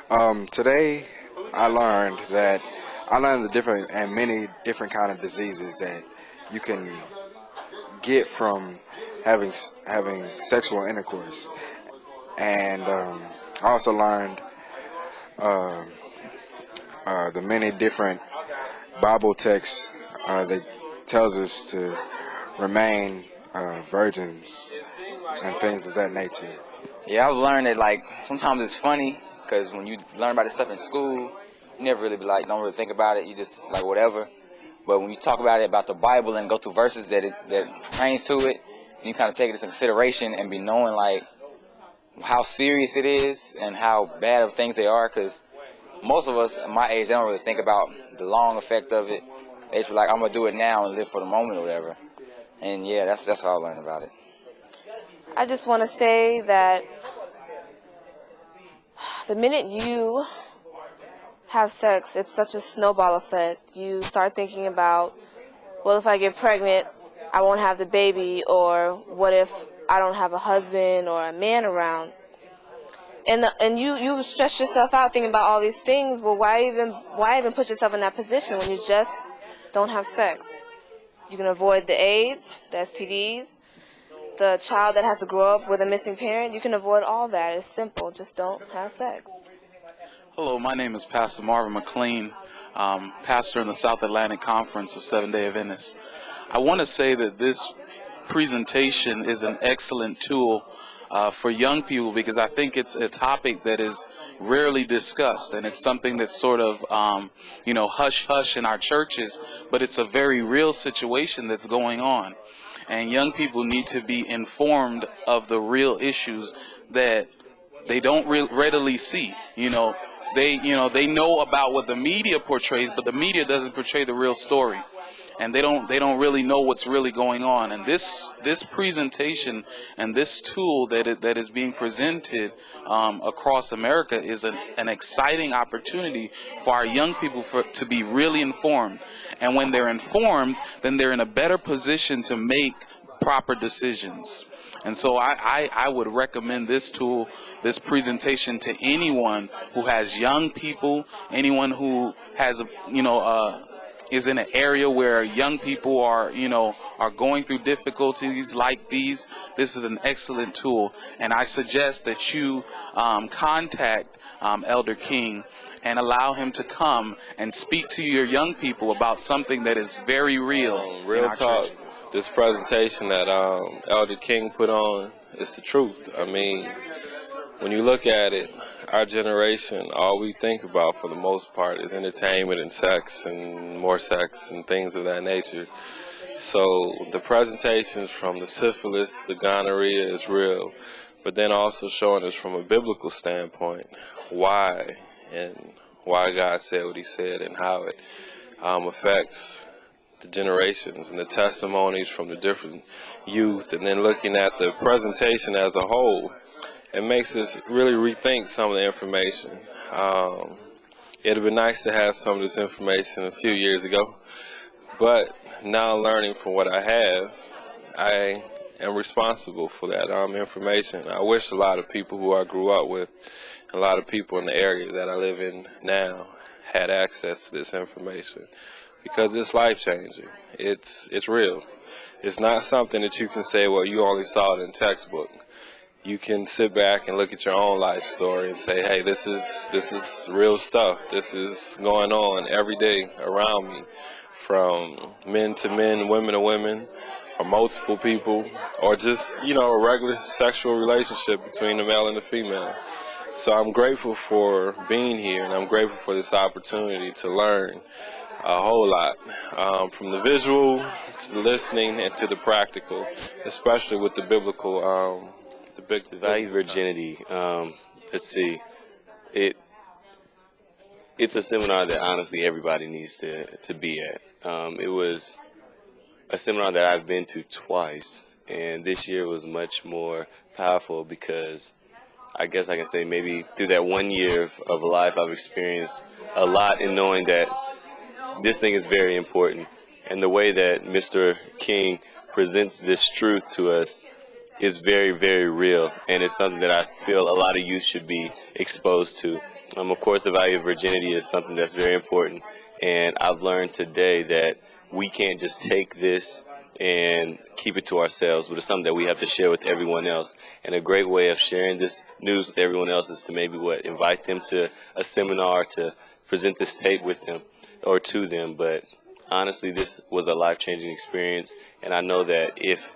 Today, I learned that the different and many different kind of diseases that you can get from having sexual intercourse, and I also learned uh, the many different Bible texts that tells us to remain virgins and things of that nature. Yeah, I've learned that like sometimes it's funny because when you learn about this stuff in school, you never really be like don't really think about it. You just like whatever. But when you talk about it about the Bible and go through verses that pertains to it, you kind of take it into consideration and be knowing like how serious it is and how bad of things they are. Because most of us, my age, they don't really think about the long effect of it. They just be like, I'm gonna do it now and live for the moment or whatever. And yeah, that's how I learned about it. I just want to say that the minute you have sex, it's such a snowball effect. You start thinking about, well, if I get pregnant, I won't have the baby, or what if I don't have a husband or a man around? And you stress yourself out thinking about all these things. Well, why even put yourself in that position when you just don't have sex? You can avoid the AIDS, the STDs, the child that has to grow up with a missing parent. You can avoid all that. It's simple. Just don't have sex. Hello, my name is Pastor Marvin McLean, pastor in the South Atlantic Conference of Seventh-day Adventists. I want to say that this presentation is an excellent tool for young people because I think it's a topic that is rarely discussed, and it's something that's sort of, hush-hush in our churches, but it's a very real situation that's going on. And young people need to be informed of the real issues that they don't readily see. They know about what the media portrays, but the media doesn't portray the real story, and they don't really know what's really going on. And this presentation and this tool that is being presented across America is an exciting opportunity for our young people to be really informed. And when they're informed, then they're in a better position to make proper decisions. And so I would recommend this tool, this presentation, to anyone who has young people, anyone who has, is in an area where young people are going through difficulties like these. This is an excellent tool, and I suggest that you contact Elder King and allow him to come and speak to your young people about something that is very real. Real talk. Churches. This presentation that Elder King put on is the truth. I mean, when you look at it, our generation, all we think about for the most part is entertainment and sex and more sex and things of that nature. So the presentations from the syphilis, the gonorrhea is real, but then also showing us from a biblical standpoint why God said what he said and how it affects the generations and the testimonies from the different youth, and then looking at the presentation as a whole, it makes us really rethink some of the information. It would be nice to have some of this information a few years ago, but now learning from what I have, I am responsible for that information. I wish a lot of people who I grew up with, a lot of people in the area that I live in now, had access to this information, because it's life-changing. It's real. It's not something that you can say, well, you only saw it in textbook. You can sit back and look at your own life story and say, hey, this is real stuff. This is going on every day around me, from men to men, women to women, or multiple people, or just, a regular sexual relationship between the male and the female. So I'm grateful for being here, and I'm grateful for this opportunity to learn a whole lot, from the visual to the listening and to the practical, especially with the biblical. The value of virginity. Let's see, it's a seminar that honestly everybody needs to be at. It was a seminar that I've been to twice, and this year was much more powerful because I guess I can say maybe through that 1 year of life I've experienced a lot in knowing that this thing is very important, and the way that Mr. King presents this truth to us is very, very real, and it's something that I feel a lot of youth should be exposed to. Of course, the value of virginity is something that's very important, and I've learned today that we can't just take this and keep it to ourselves, but it's something that we have to share with everyone else. And a great way of sharing this news with everyone else is to maybe invite them to a seminar to present this tape with them or to them. But honestly, this was a life-changing experience, and I know that if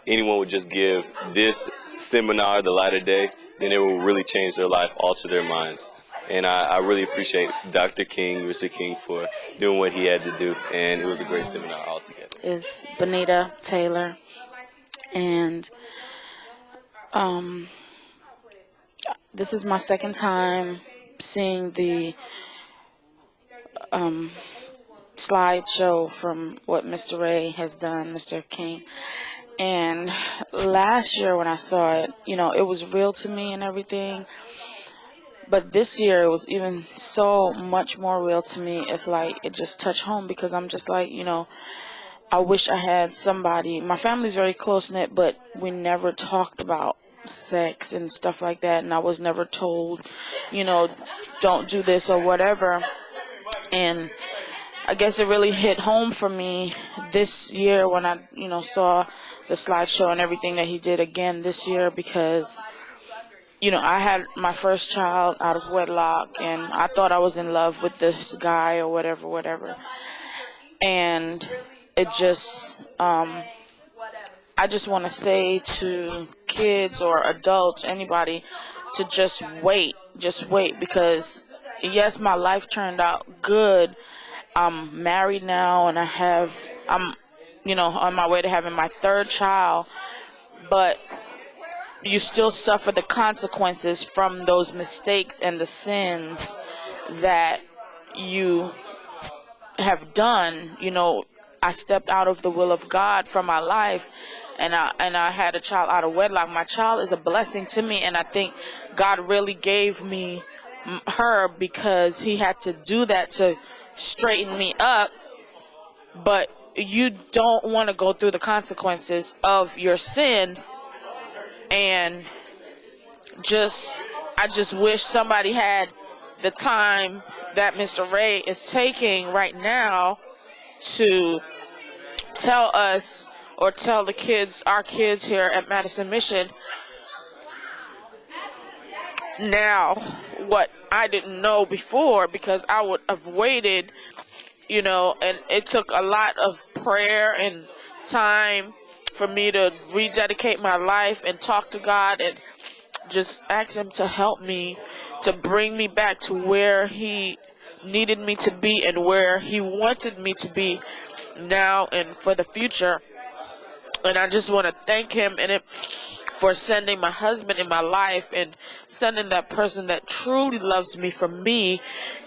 anyone would just give this seminar the light of day, then it will really change their life, alter their minds. And I really appreciate Dr. King, Mr. King, for doing what he had to do. And it was a great seminar altogether. Is Bonita Taylor. And this is my second time seeing the slideshow from what Mr. Ray has done, Mr. King. And last year when I saw it, it was real to me and everything. But this year it was even so much more real to me. It's like it just touched home because I'm just like, I wish I had somebody. My family's very close-knit, but we never talked about sex and stuff like that. And I was never told, don't do this or whatever. And I guess it really hit home for me this year when I, saw the slideshow and everything that he did again this year because, I had my first child out of wedlock and I thought I was in love with this guy or whatever. And it just, I just want to say to kids or adults, anybody, to just wait because yes, my life turned out good. I'm married now and I'm on my way to having my third child, but you still suffer the consequences from those mistakes and the sins that you have done. I stepped out of the will of God for my life, and I had a child out of wedlock. My child is a blessing to me, and I think God really gave me her because he had to do that to straighten me up. But you don't want to go through the consequences of your sin. And I just wish somebody had the time that Mr. Ray is taking right now to tell us or tell the kids, our kids here at Madison Mission, now what I didn't know before, because I would have waited, and it took a lot of prayer and time for me to rededicate my life and talk to God and just ask him to help me, to bring me back to where he needed me to be and where he wanted me to be now and for the future. And I just want to thank him for sending my husband in my life and sending that person that truly loves me for me.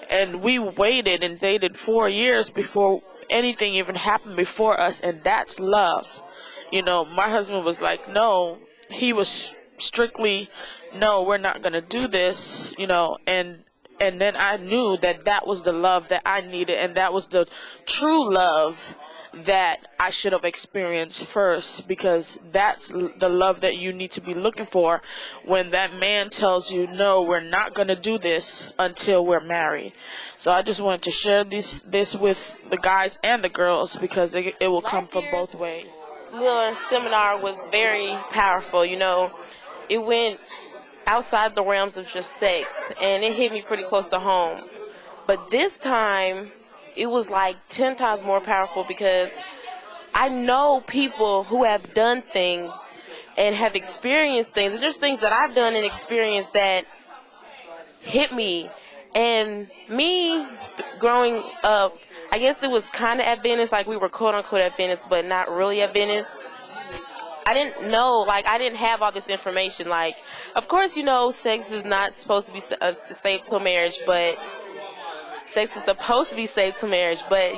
And we waited and dated 4 years before anything even happened before us, and that's love. My husband was like, no, he was strictly, no, we're not going to do this, and then I knew that was the love that I needed, and that was the true love that I should have experienced first, because that's the love that you need to be looking for when that man tells you, no, we're not going to do this until we're married. So I just wanted to share this with the guys and the girls because it will come from both ways. The seminar was very powerful. It went outside the realms of just sex, and it hit me pretty close to home. But this time, it was like 10 times more powerful because I know people who have done things and have experienced things, and there's things that I've done and experienced that hit me. And me growing up, I guess it was kind of Adventist, like we were quote-unquote Adventist, but not really Adventist. I didn't know, I didn't have all this information. Of course, sex is not supposed to be safe till marriage, but sex is supposed to be safe till marriage. But,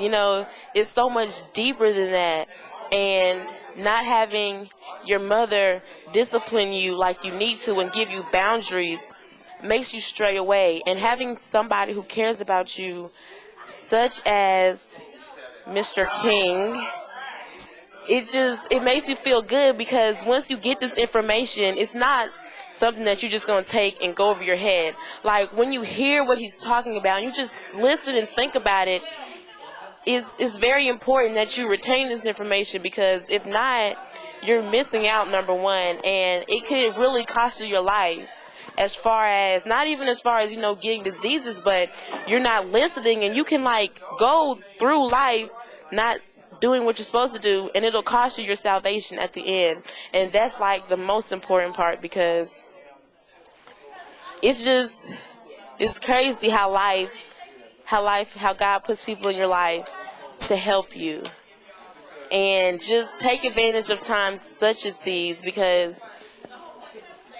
it's so much deeper than that. And not having your mother discipline you like you need to and give you boundaries makes you stray away. And having somebody who cares about you, such as Mr. King, it makes you feel good because once you get this information, it's not something that you're just going to take and go over your head. Like, when you hear what he's talking about and you just listen and think about it, it's very important that you retain this information, because if not, you're missing out, number one, and it could really cost you your life, as far as, not even as far as, getting diseases, but you're not listening, and you can, like, go through life not doing what you're supposed to do, and it'll cost you your salvation at the end. And that's, like, the most important part, because it's crazy how God puts people in your life to help you. And just take advantage of times such as these, because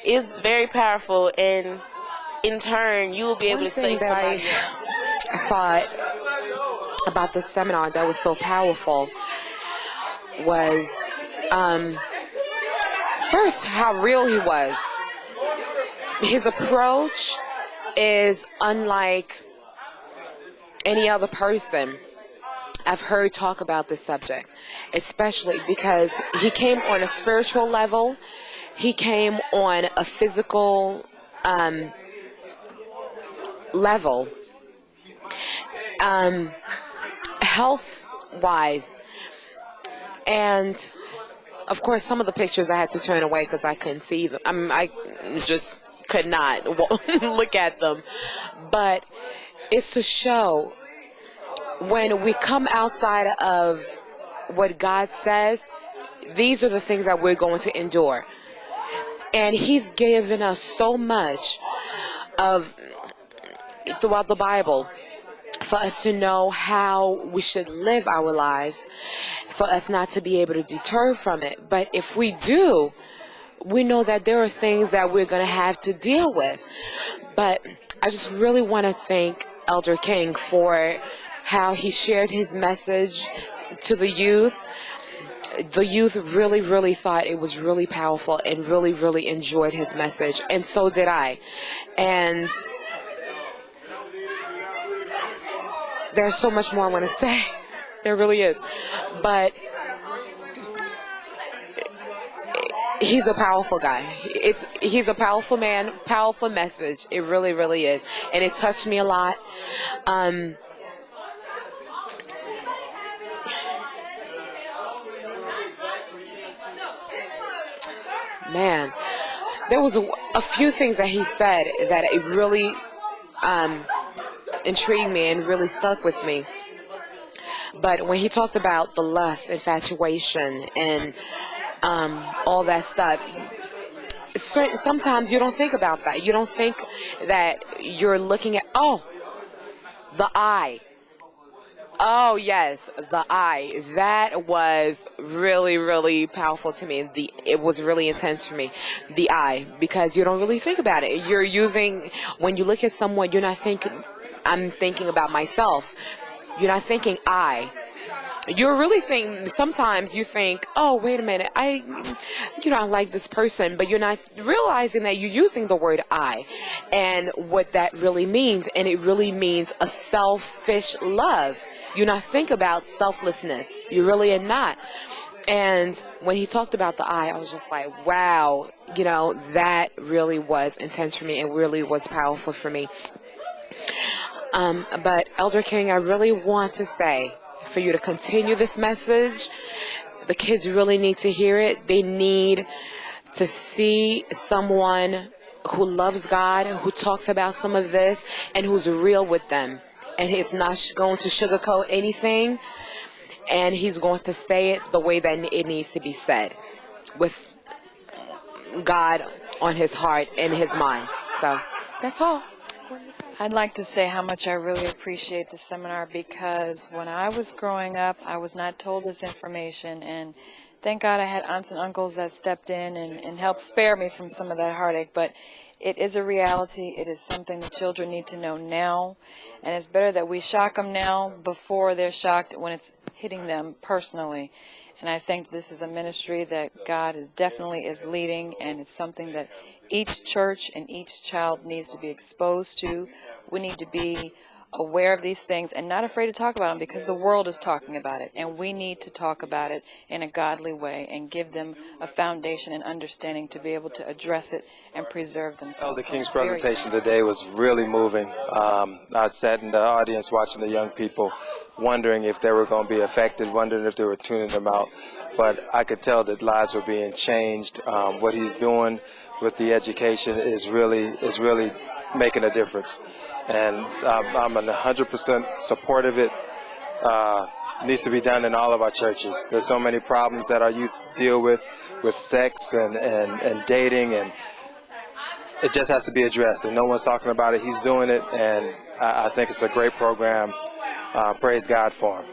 it's very powerful, and in turn, you will be able to save somebody. I thought about this seminar that was so powerful was, first, how real he was. His approach is unlike any other person I've heard talk about this subject, especially because he came on a spiritual level, he came on a physical level, health-wise, and of course some of the pictures I had to turn away because I couldn't see them. I just could not look at them, but it's to show when we come outside of what God says, these are the things that we're going to endure. And he's given us so much of throughout the Bible for us to know how we should live our lives, for us not to be able to deter from it. But if we do, we know that there are things that we're going to have to deal with. But I just really want to thank Elder King for how he shared his message to the youth. The youth really, really thought it was really powerful and really, really enjoyed his message. And so did I. And there's so much more I want to say. There really is. But he's a powerful guy. He's a powerful man, powerful message. It really, really is. And it touched me a lot. Man, there was a few things that he said that it really intrigued me and really stuck with me. But when he talked about the lust, infatuation, and all that stuff, sometimes you don't think about that. You don't think that you're looking at, the eye. Oh, yes, the eye. That was really, really powerful to me. It was really intense for me, the eye, because you don't really think about it. When you look at someone, you're not thinking, I'm thinking about myself. You're not thinking I. You're really thinking, sometimes you think, oh, wait a minute, I like this person, but you're not realizing that you're using the word I and what that really means. And it really means a selfish love. You're not thinking about selflessness. You really are not. And when he talked about the I was just like, wow, that really was intense for me. It really was powerful for me. But Elder King, I really want to say for you to continue this message. The kids really need to hear it. They need to see someone who loves God, who talks about some of this, and who's real with them. And he's not going to sugarcoat anything, and he's going to say it the way that it needs to be said, with God on his heart and his mind. So that's all. I'd like to say how much I really appreciate the seminar, because when I was growing up, I was not told this information, and thank God I had aunts and uncles that stepped in and helped spare me from some of that heartache. But it is a reality. It is something the children need to know now, and it's better that we shock them now before they're shocked when it's hitting them personally. And I think this is a ministry that God definitely is leading, and it's something that each church and each child needs to be exposed to. We need to be aware of these things and not afraid to talk about them, because the world is talking about it, and we need to talk about it in a godly way and give them a foundation and understanding to be able to address it and preserve themselves. Elder King's presentation today was really moving. I sat in the audience watching the young people, wondering if they were going to be affected, wondering if they were tuning them out. But I could tell that lives were being changed. What he's doing with the education is really making a difference. And I'm 100% support of it. Needs to be done in all of our churches. There's so many problems that our youth deal with sex and dating, and it just has to be addressed. And no one's talking about it. He's doing it, and I think it's a great program. Praise God for him.